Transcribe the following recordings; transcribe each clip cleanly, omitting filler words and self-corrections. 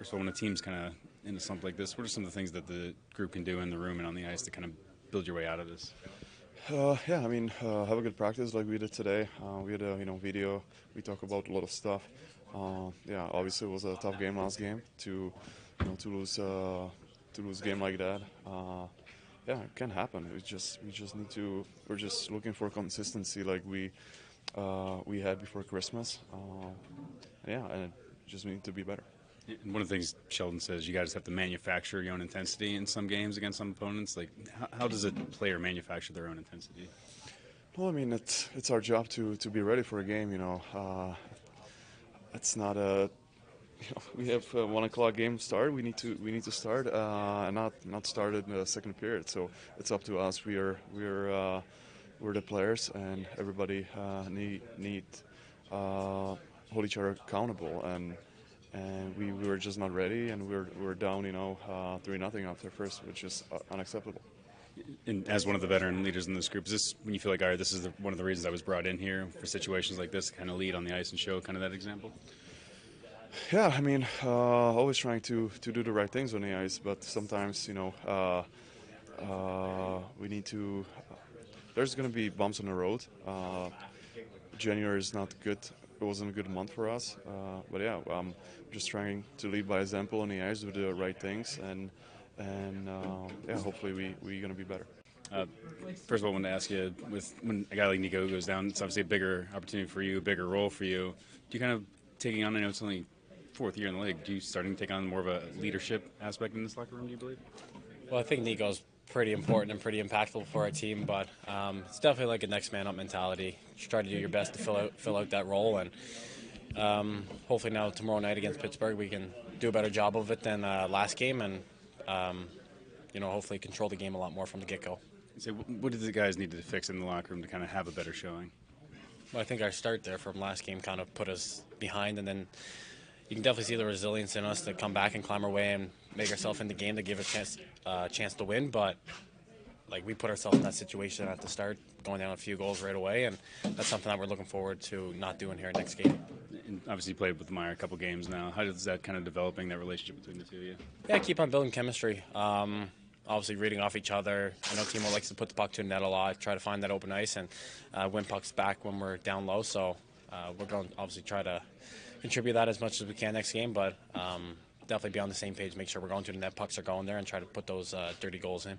First of all, when a team's kind of in a slump like this, what are some of the things that the group can do in the room and on the ice to kind of build your way out of this? Yeah, I mean, have a good practice like we did today. We had a video. We talk about a lot of stuff. Yeah, obviously it was a tough game last game to lose a game like that. Yeah, it can happen. We just need to. We're just looking for consistency like we had before Christmas. Yeah, and it just need to be better. And one of the things Sheldon says, you guys have to manufacture your own intensity in some games against some opponents. Like, how does a player manufacture their own intensity? Well, I mean, it's our job to be ready for a game. It's not a. We have a 1 o'clock game start. We need to start and not start in the second period. So it's up to us. We're the players, and everybody need hold each other accountable. And we were just not ready, and we're down 3-0 after first, which is unacceptable. And as one of the veteran leaders in this group, is this when you feel like, all right, this is one of the reasons I was brought in here for situations like this, kind of lead on the ice and show kind of that example? Yeah, I mean, always trying to do the right things on the ice, but sometimes we need to. There's going to be bumps on the road. January is not good. It wasn't a good month for us, but yeah, I'm just trying to lead by example on the ice, do the right things, and yeah, hopefully we're going to be better. First of all, I wanted to ask you, when a guy like Nico goes down, it's obviously a bigger opportunity for you, a bigger role for you. Do you kind of taking on? I know it's only fourth year in the league. Do you starting to take on more of a leadership aspect in this locker room? Do you believe? Well, I think Nico's pretty important and pretty impactful for our team, but it's definitely like a next man up mentality. Just try to do your best to fill out that role, and hopefully now tomorrow night against Pittsburgh we can do a better job of it than last game, and hopefully control the game a lot more from the get-go. So what did the guys need to fix in the locker room to kind of have a better showing? Well, I think our start there from last game kind of put us behind, and then you can definitely see the resilience in us to come back and climb our way and make ourselves in the game to give a chance to win. But like, we put ourselves in that situation at the start, going down a few goals right away, and that's something that we're looking forward to not doing here next game. And obviously you played with Meyer a couple games now. How is that kind of developing, that relationship between the two of you? Yeah, keep on building chemistry. Obviously reading off each other. I know Timo likes to put the puck to the net a lot, try to find that open ice and win pucks back when we're down low. So we're going to obviously try to contribute that as much as we can next game, but definitely be on the same page, make sure we're going to the net, pucks are going there, and try to put those dirty goals in.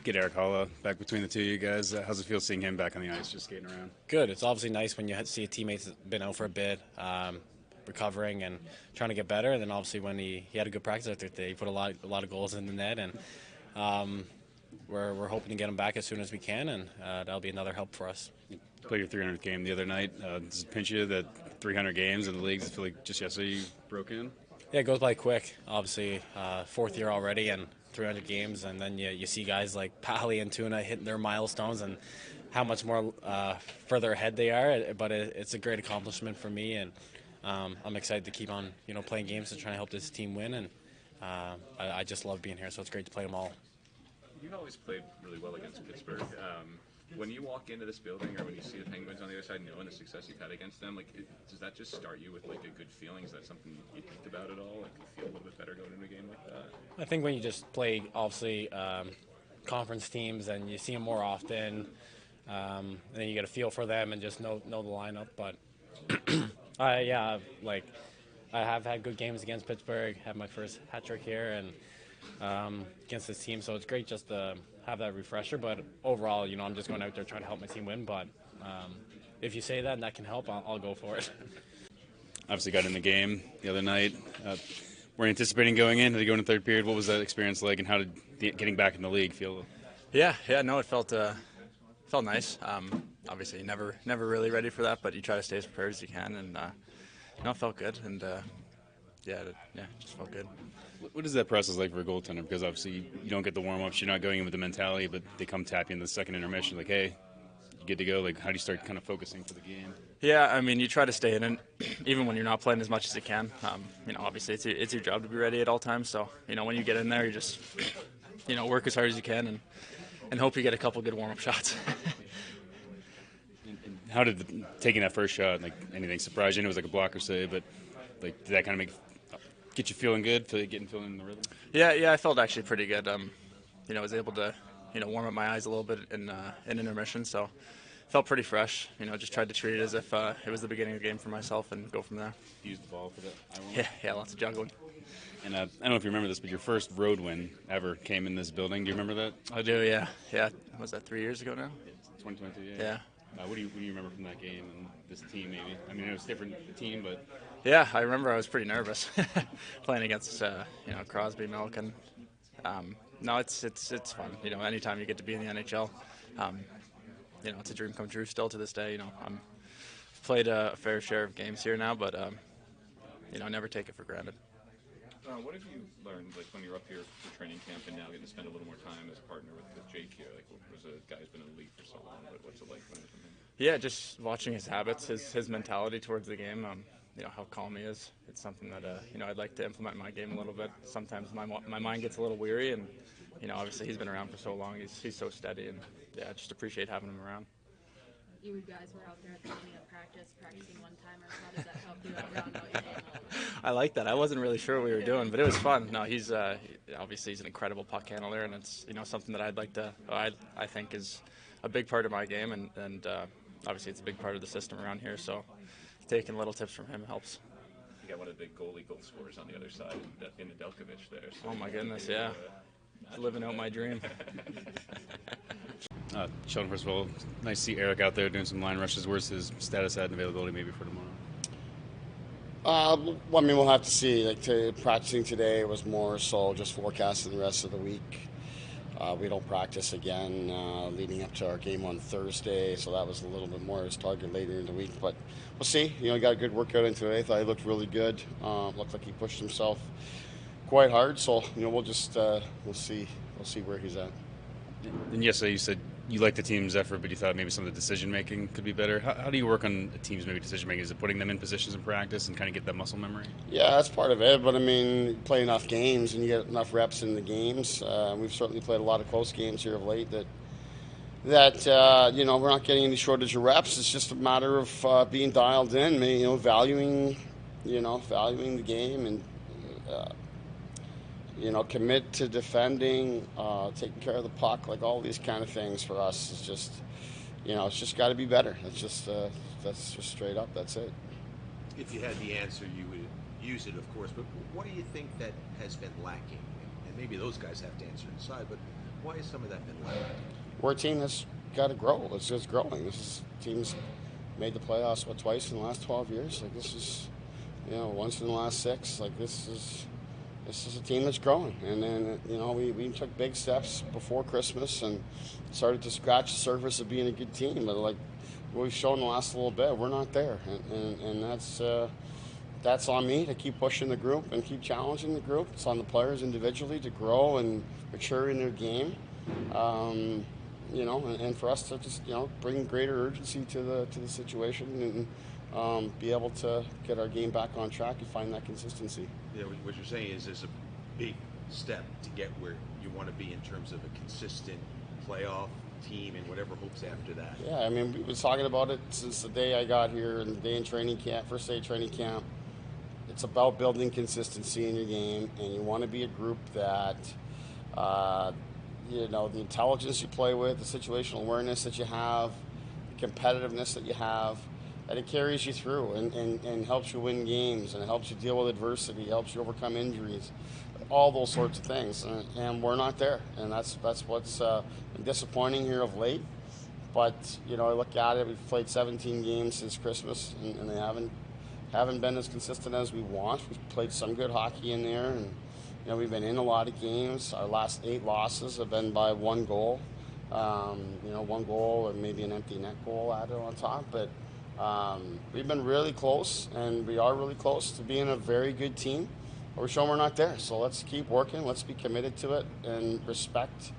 Get Eric Halla back between the two of you guys. How's it feel seeing him back on the ice, just skating around? Good. It's obviously nice when you see a teammate that's been out for a bit, recovering and trying to get better. And then obviously when he had a good practice out there, he put a lot of goals in the net, and we're hoping to get him back as soon as we can, and that'll be another help for us. You played your 300th game the other night. Does it pinch you that 300 games in the league? Does it feel like just yesterday you broke in? Yeah, it goes by quick. Obviously, fourth year already and 300 games, and then you see guys like Pally and Tuna hitting their milestones and how much more further ahead they are. But it's a great accomplishment for me, and I'm excited to keep on playing games and trying to help this team win. And I just love being here, so it's great to play them all. You've always played really well against Pittsburgh. When you walk into this building or when you see the Penguins on the other side, knowing the success you've had against them, does that just start you with like a good feeling? Is that something you think about at all? Like, you feel a little bit better going into a game like that? I think when you just play, obviously, conference teams and you see them more often, and then you get a feel for them and just know the lineup. But I have had good games against Pittsburgh. Had my first hat trick here and against this team, so it's great just to have that refresher. But overall, I'm just going out there trying to help my team win. But if you say that and that can help, I'll go for it. Obviously got in the game the other night. We're anticipating going in. Had to go in the third period. What was that experience like, and how did getting back in the league feel? Yeah, no, it felt nice. Obviously, you're never really ready for that, but you try to stay as prepared as you can, and it felt good, and it just felt good. What is that process like for a goaltender? Because obviously you don't get the warm-ups, you're not going in with the mentality, but they come tap you in the second intermission, like, hey, you good to go? Like, how do you start kind of focusing for the game? Yeah, I mean, you try to stay in it, even when you're not playing as much as you can. Obviously it's your job to be ready at all times. So, when you get in there, you just, work as hard as you can and hope you get a couple good warm-up shots. And how did taking that first shot, like, anything surprise you? It was like a blocker save, but like, did that kind of make get you feeling good, feeling in the rhythm? Yeah, I felt actually pretty good. I was able to, warm up my eyes a little bit in intermission, so felt pretty fresh. Just tried to treat it as if it was the beginning of the game for myself and go from there. Use the ball for that. Yeah, lots of juggling. And I don't know if you remember this, but your first road win ever came in this building. Do you remember that? I do, yeah. Was that 3 years ago now? 2022, Yeah. What do you remember from that game and this team, maybe? I mean, it was a different team, but Yeah, I remember I was pretty nervous playing against Crosby, Malkin. No, it's fun. Anytime you get to be in the NHL, it's a dream come true still to this day. I'm played a fair share of games here now, but never take it for granted. What have you learned, like when you're up here for training camp and now getting to spend a little more time as a partner with Jake here? Like, was a guy who's been in the league for so long, but what's it like learning from him? Yeah, just watching his habits, his mentality towards the game. How calm he is. It's something that I'd like to implement in my game a little bit. Sometimes my mind gets a little weary, and obviously he's been around for so long. He's so steady, and I just appreciate having him around. You guys were out there at the beginning of practicing one-timers. How does that help you round out your game? I like that. I wasn't really sure what we were doing, but it was fun. No, he's obviously he's an incredible puck handler, and it's something that I think is a big part of my game, and obviously it's a big part of the system around here. So taking little tips from him helps. You got one of the big goal scorers on the other side in the Delkovich there. So Oh my goodness, yeah, living out my dream. Sheldon, first of all, nice to see Eric out there doing some line rushes. Where's his status at and availability maybe for tomorrow? We'll have to see. Practicing today was more so just forecasting the rest of the week. We don't practice again leading up to our game on Thursday, so that was a little bit more his target later in the week. But we'll see. He got a good workout in today. Thought he looked really good. Looked like he pushed himself quite hard. So we'll just we'll see where he's at. And yesterday you said you liked the team's effort, but you thought maybe some of the decision-making could be better. How do you work on a team's maybe decision-making? Is it putting them in positions in practice and kind of get that muscle memory? Yeah, that's part of it. But, you play enough games and you get enough reps in the games. We've certainly played a lot of close games here of late that we're not getting any shortage of reps. It's just a matter of being dialed in, valuing the game and commit to defending, taking care of the puck, like all these kind of things for us is just, it's just got to be better. That's just straight up. That's it. If you had the answer, you would use it, of course. But what do you think that has been lacking? And maybe those guys have to answer inside. But why has some of that been lacking? We're a team that's got to grow. It's just growing. Team's made the playoffs twice in the last 12 years. This is, once in the last 6. This is a team that's growing, and then we took big steps before Christmas and started to scratch the surface of being a good team. But what we've shown the last little bit, we're not there, and that's on me to keep pushing the group and keep challenging the group. It's on the players individually to grow and mature in their game, and for us to just bring greater urgency to the situation and be able to get our game back on track and find that consistency. Yeah, what you're saying is there's a big step to get where you want to be in terms of a consistent playoff team and whatever hopes after that. Yeah, we've been talking about it since the day I got here and the day in training camp, first day of training camp. It's about building consistency in your game, and you want to be a group that, the intelligence you play with, the situational awareness that you have, the competitiveness that you have, and it carries you through and helps you win games, and it helps you deal with adversity, helps you overcome injuries, all those sorts of things. And we're not there, and that's what's been disappointing here of late. But I look at it. We've played 17 games since Christmas, and they haven't been as consistent as we want. We've played some good hockey in there, and we've been in a lot of games. Our last 8 losses have been by 1 goal. 1 goal or maybe an empty net goal added on top, but. We've been really close, and we are really close to being a very good team. But we're showing we're not there. So let's keep working. Let's be committed to it and respect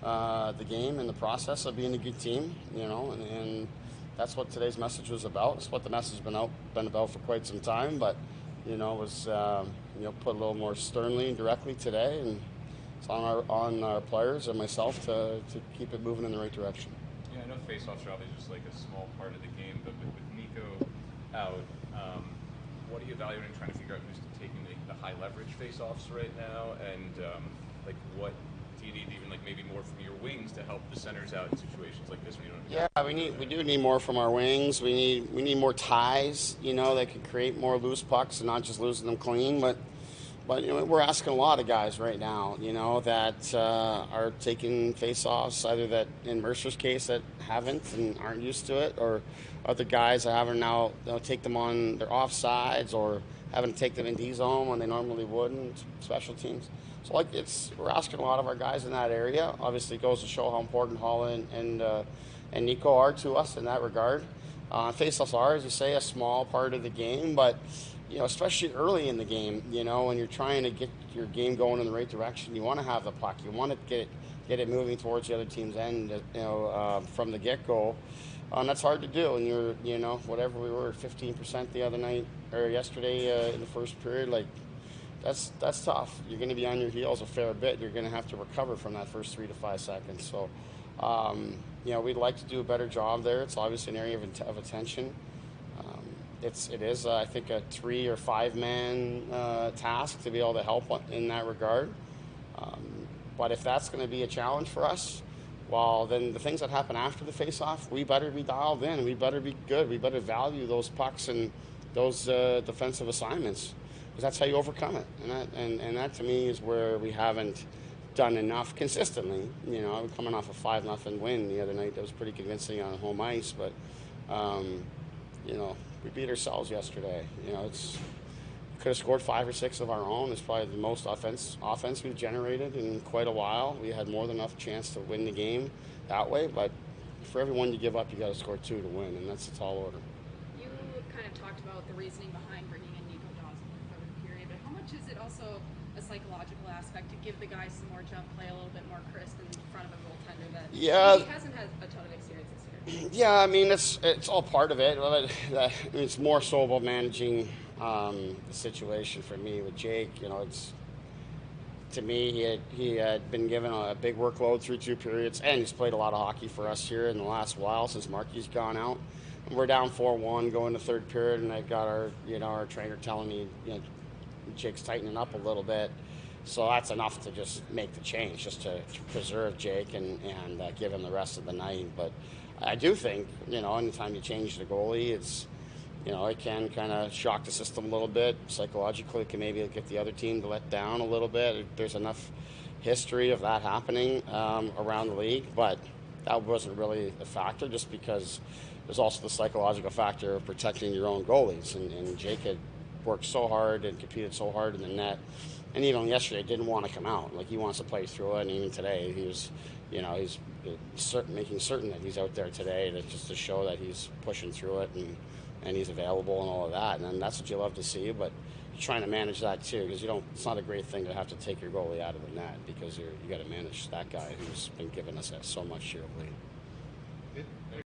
the game and the process of being a good team. And that's what today's message was about. It's what the message has been about for quite some time. But it was put a little more sternly and directly today, and it's on our players and myself to keep it moving in the right direction. Yeah, I know face-offs are obviously just a small part of the game, but with Nico out, what are you evaluating, trying to figure out who's taking the the high leverage face-offs right now, and like what do you need even like maybe more from your wings to help the centers out in situations like this? When you don't Yeah, we do need more from our wings. We need more ties, that can create more loose pucks and not just losing them clean. But we're asking a lot of guys right now, that are taking face-offs, either that in Mercer's case that haven't and aren't used to it, or other guys that haven't now take them on their offsides or having to take them in D zone when they normally wouldn't, special teams. So we're asking a lot of our guys in that area. Obviously, it goes to show how important Holland and Nico are to us in that regard. Face-offs are, as you say, a small part of the game, but especially early in the game, when you're trying to get your game going in the right direction, you want to have the puck. You want to get it moving towards the other team's end, from the get-go. And that's hard to do. And you're, whatever we were, 15% the other night or yesterday in the first period, that's tough. You're going to be on your heels a fair bit. You're going to have to recover from that first 3 to 5 seconds. So, we'd like to do a better job there. It's obviously an area of attention. It is, I think, a 3 or 5 man task to be able to help in that regard. But if that's going to be a challenge for us, well, then the things that happen after the face-off, we better be dialed in. We better be good. We better value those pucks and those defensive assignments, because that's how you overcome it. And that to me is where we haven't done enough consistently. I'm coming off a 5-0 win the other night. That was pretty convincing on home ice, but we beat ourselves yesterday. Could have scored 5 or 6 of our own. It's probably the most offense we've generated in quite a while. We had more than enough chance to win the game that way, but for every one you give up, you got to score 2 to win, and that's a tall order. You kind of talked about the reasoning behind bringing in Nico Daws in the third period, but how much is it also a psychological aspect to give the guys some more jump play, a little bit more crisp in front of a goaltender that he hasn't had a ton of experience this year? Yeah, I mean, it's all part of it. It's more so about managing the situation for me with Jake. To me, he had been given a big workload through 2 periods, and he's played a lot of hockey for us here in the last while since Markey's gone out. And we're down 4-1 going to third period, and I got our trainer telling me, Jake's tightening up a little bit. So that's enough to just make the change, just to preserve Jake and give him the rest of the night. But I do think, anytime you change the goalie, it can kind of shock the system a little bit. Psychologically, it can maybe get the other team to let down a little bit. There's enough history of that happening around the league, but that wasn't really a factor, just because there's also the psychological factor of protecting your own goalies. And Jake had worked so hard and competed so hard in the net. And even yesterday, didn't want to come out. He wants to play through it. And even today, he's making certain that he's out there today, just to show that he's pushing through it and he's available and all of that. And that's what you love to see. But you're trying to manage that too, because it's not a great thing to have to take your goalie out of the net, because you got to manage that guy who's been giving us so much here of late.